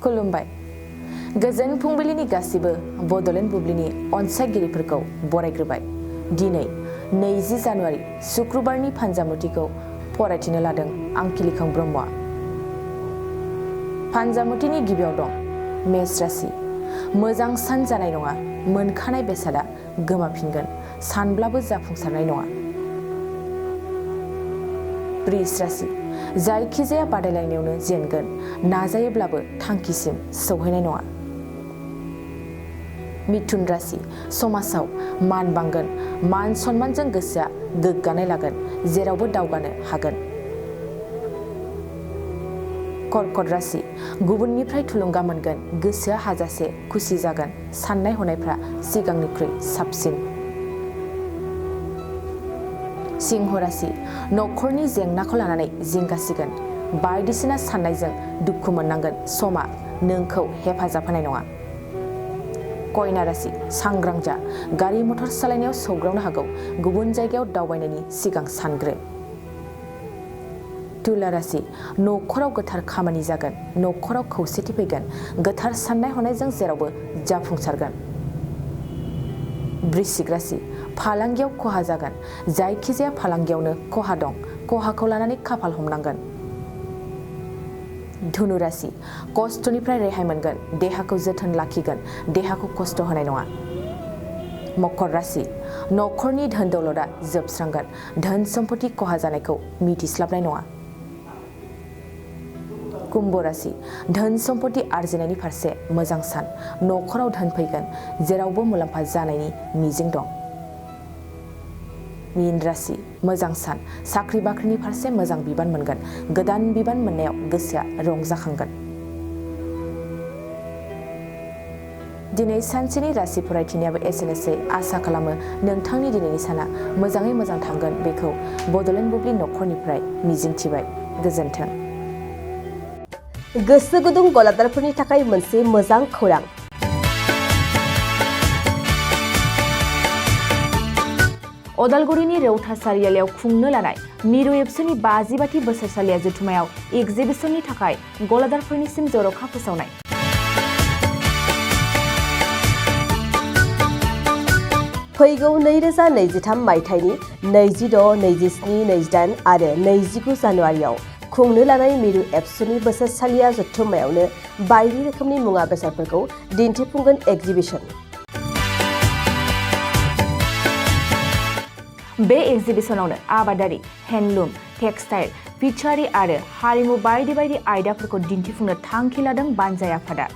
खुलुमबाय। गोजोन फुंबिलिनि गासिबो बड'लेण्ड बुब्लिनि अनसायगिरिफोरखौ बरायग्रोबाय। दिनै 20 जानुवारि शुक्रबारनि फान्जामुथिखौ फरायथिनो लादों आं खिलिखां ब्रह्मआ। फान्जामुथिनि गिबियाव दं मेष राशि। मोजां सान जानाय नङा, मोनखानाय बेसादा गोमाफिनगोन, सानब्लाबो जाफुंसारनाय नङा। वृष राशि। जायखिजाया बादायलायनायावनो जेनगोन, नाजायोब्लाबो थांखिसिम सौहैनाय नङा। मिथुन राशि। समाजाव मान बांगोन, मान सन्मानजों गोसोआ गोग्गानाय लागोन, जेरावबो दावगानो हागोन। कर्कट राशि। गुबुननिफ्राय थुलुंगा मोनगोन, गोसोआ हाजासे खुसि जागोन, साननाय हनायफ्रा सिगांनिख्रुइ साबसिन। सिंह राशि। नखरनि जेंनाखौ लानानै जिंगासिगोन, बायदिसिना साननायजों दुखु मोननांगोन, समा नोंखौ हेफाजाब होनाय नङा। कन्या राशि। सांग्रां जा, गारि मटर सालायनायाव सौग्रावनो हागौ, गुबुन जायगायाव दावबायनायनि सिगां सानग्रो। तुला राशि। नखराव गोथार खामानि जागोन, नखराव खौसेथि फैगोन, गोथार साननाय हनायजों जेरावबो जाफुंसारगोन। वृश्चिक राशि। फालांगियाव खहा जागोन, जायखिजाया फालांगियावनो खहा दं, खहाखौ लानानै खाफाल हमनांगोन। धनु राशि। खस्थ'निफ्राय रेहाय मोनगोन, देहाखौ जोथोन लाखिगोन, देहाखौ खस्थ' होनाय नङा। मकर राशि। नखरनि धोन दौलतआ जोबस्रांगोन, धोन सम्पति खहा जानायखौ मिथिस्लाबनाय नङा। कुम्भ राशि। धोन सम्पति आरजिनायनि फारसे मोजां सान, नखराव धोन फैगोन, जेरावबो मुलाम्फा जानायनि मिजिं दं। मीन राशि। मोजां सान, साख्रि बाख्रिनि फारसे मोजां बिबान मोनगोन, गोदान बिबान मोननायाव गोसोआ रंजाखांगोन। दिनै सानसेनि राशि फरायथिनायाबो एसेनोसै। आसा खालामो नोंथांनि दिनैनि साना मोजाङै मोजां थांगोन, बेखौ बड'लेण्ड बुब्लि नखरनिफ्राय मिजिंथिबाय। गोजोन्थों। गोसो गुदुं गलादारफोरनि थाखाय मोनसे मोजां खौरां। अदालगुरिनि रौता सारियालियाव खुंनो लानाय मिरु एबसुनि 50 बोसोरसालिया जथुमायाव एगजिबिसननि थाखाय गलादारफोरनिसिम जर'खा फोसावनाय। फैगौ 2023 मायथाइनि 26, 27, 28 आरो 29 जानुवारियाव खुंनो लानाय मिरु एबसुनि बोसोरसालिया जथुम्मायावनो बायदि रोखोमनि मुवा बेसादफोरखौ दिन्थिफुंगोन एगजिबिसन। बे एगजिबिसनावनो आबादारि, हेन्डलुम, टेक्सटाइल, फिचारि आरो हारिमु बायदि बायदि आयदाफोरखौ दिन्थिफुंनो थांखि लादों बानजाय आफादा।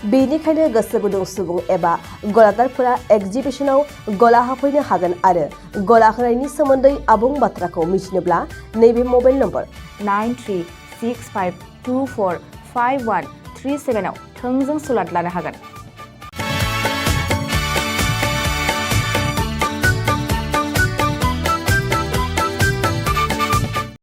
बेनिखायनो गोसो गुदुं सुबुं एबा गलादारफोरा एगजिबिसनाव गला होफैनो हागोन आरो गला होनायनि सोमोन्दै आबुं बाथ्राखौ मिथिनोब्ला नैबे मबाइल नम्बर 9365245137 आव थोंजों सुलाद लानो हागोन।